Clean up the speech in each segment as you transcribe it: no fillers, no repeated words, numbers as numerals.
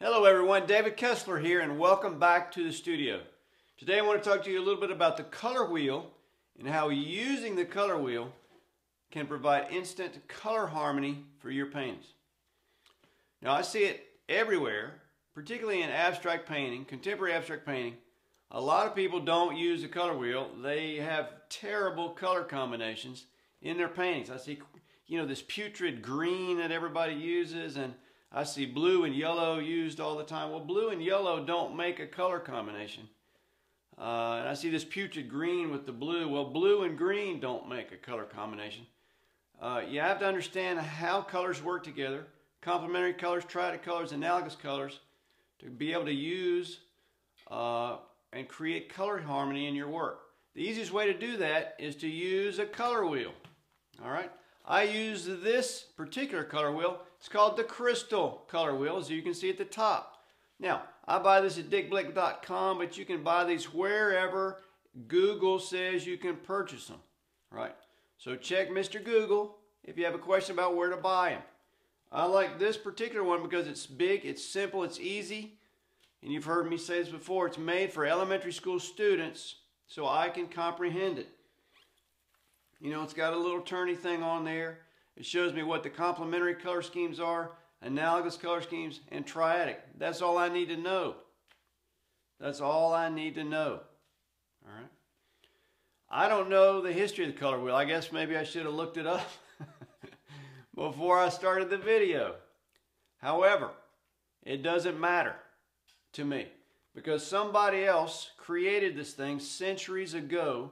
Hello everyone, David Kessler here and welcome back to the studio. Today I want to talk to you a little bit about the color wheel and how using the color wheel can provide instant color harmony for your paintings. Now I see it everywhere, particularly in abstract painting, contemporary abstract painting. A lot of people don't use the color wheel. They have terrible color combinations in their paintings. I see, this putrid green that everybody uses, and I see blue and yellow used all the time. Well, blue and yellow don't make a color combination. And I see this putrid green with the blue. Well, blue and green don't make a color combination. You have to understand how colors work together. Complementary colors, triadic colors, analogous colors, to be able to use and create color harmony in your work. The easiest way to do that is to use a color wheel. All right. I use this particular color wheel. It's called the crystal color wheel, as you can see at the top. Now, I buy this at dickblick.com, but you can buy these wherever Google says you can purchase them. Right? So check Mr. Google if you have a question about where to buy them. I like this particular one because it's big, it's simple, it's easy. And you've heard me say this before, it's made for elementary school students so I can comprehend it. It's got a little turny thing on there. It shows me what the complementary color schemes are, analogous color schemes, and triadic. That's all I need to know. That's all I need to know. All right. I don't know the history of the color wheel. I guess maybe I should have looked it up before I started the video. However, it doesn't matter to me because somebody else created this thing centuries ago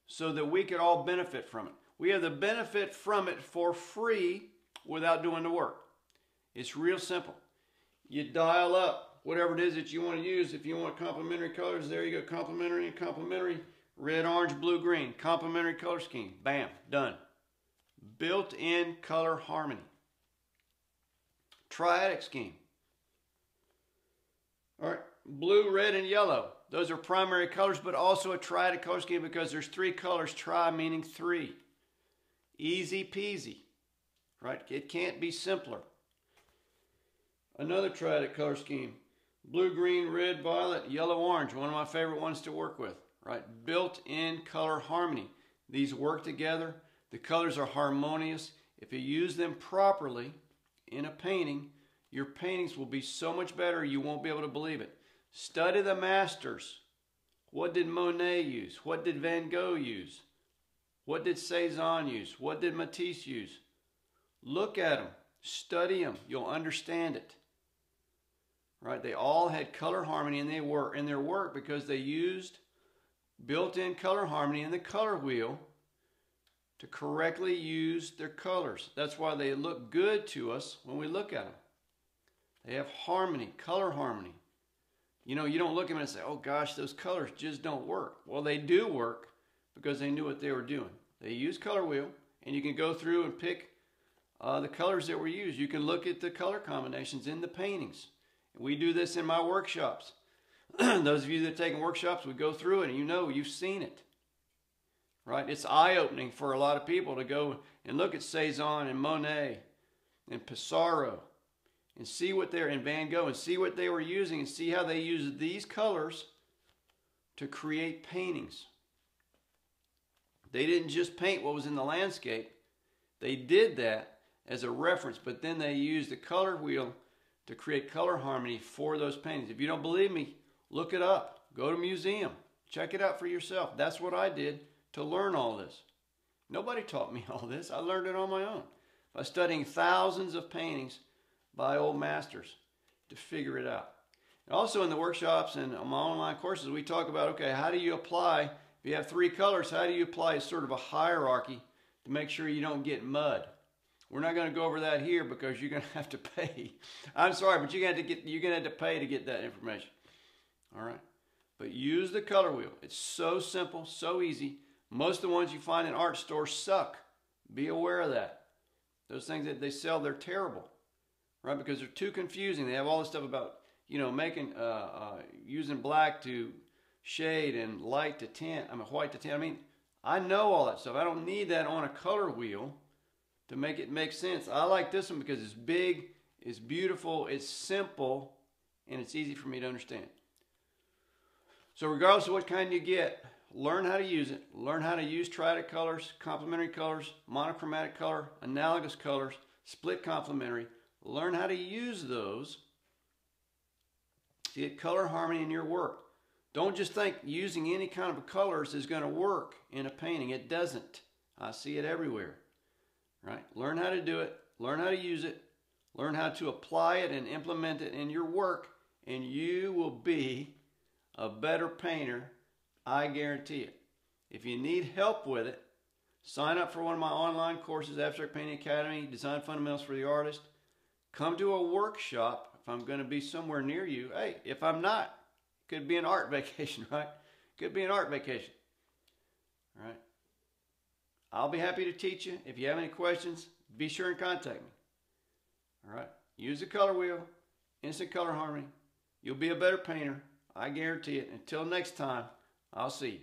so that we could all benefit from it. We have the benefit from it for free without doing the work. It's real simple. You dial up whatever it is that you want to use. If you want complementary colors, there you go. Complementary and complementary. Red, orange, blue, green. Complementary color scheme. Bam. Done. Built-in color harmony. Triadic scheme. All right. Blue, red, and yellow. Those are primary colors, but also a triadic color scheme because there's three colors. Tri meaning three. Easy peasy. Right? It can't be simpler. Another triadic color scheme. Blue, green, red, violet, yellow, orange. One of my favorite ones to work with. Right? Built-in color harmony. These work together. The colors are harmonious. If you use them properly in a painting, your paintings will be so much better you won't be able to believe it. Study the masters. What did Monet use? What did Van Gogh use? What did Cezanne use? What did Matisse use? Look at them. Study them. You'll understand it. Right? They all had color harmony in their work because they used built-in color harmony in the color wheel to correctly use their colors. That's why they look good to us when we look at them. They have harmony, color harmony. You don't look at them and say, oh gosh, those colors just don't work. Well, they do work because they knew what they were doing. They use color wheel, and you can go through and pick the colors that were used. You can look at the color combinations in the paintings. We do this in my workshops. Those of you that are taking workshops, we go through it, and you've seen it. Right? It's eye-opening for a lot of people to go and look at Cezanne and Monet and Pissarro and see what they're in Van Gogh and see what they were using and see how they used these colors to create paintings. They didn't just paint what was in the landscape. They did that as a reference, but then they used the color wheel to create color harmony for those paintings. If you don't believe me, look it up. Go to a museum. Check it out for yourself. That's what I did to learn all this. Nobody taught me all this. I learned it on my own by studying thousands of paintings by old masters to figure it out. And also in the workshops and my online courses, we talk about, okay, how do you apply, if you have three colors, how do you apply sort of a hierarchy to make sure you don't get mud? We're not going to go over that here because you're going to have to pay. I'm sorry, but you're going to have to pay to get that information. All right? But use the color wheel. It's so simple, so easy. Most of the ones you find in art stores suck. Be aware of that. Those things that they sell, they're terrible. Right? Because they're too confusing. They have all this stuff about, using black to shade and light to tint. White to tint. I know all that stuff. I don't need that on a color wheel to make it make sense. I like this one because it's big, It's beautiful, it's simple, and it's easy for me to understand. So regardless of what kind you get, learn how to use it. Learn how to use triadic colors, complementary colors, monochromatic color, analogous colors, split complementary. Learn how to use those to get color harmony in your work. Don't just think using any kind of colors is going to work in a painting. It doesn't. I see it everywhere. Right? Learn how to do it. Learn how to use it. Learn how to apply it and implement it in your work, and you will be a better painter. I guarantee it. If you need help with it, sign up for one of my online courses, Abstract Painting Academy, Design Fundamentals for the Artist. Come to a workshop if I'm going to be somewhere near you. Hey, if I'm not, it could be an art vacation, right? Could be an art vacation. All right. I'll be happy to teach you. If you have any questions, be sure and contact me. All right. Use the color wheel, instant color harmony. You'll be a better painter. I guarantee it. Until next time, I'll see you.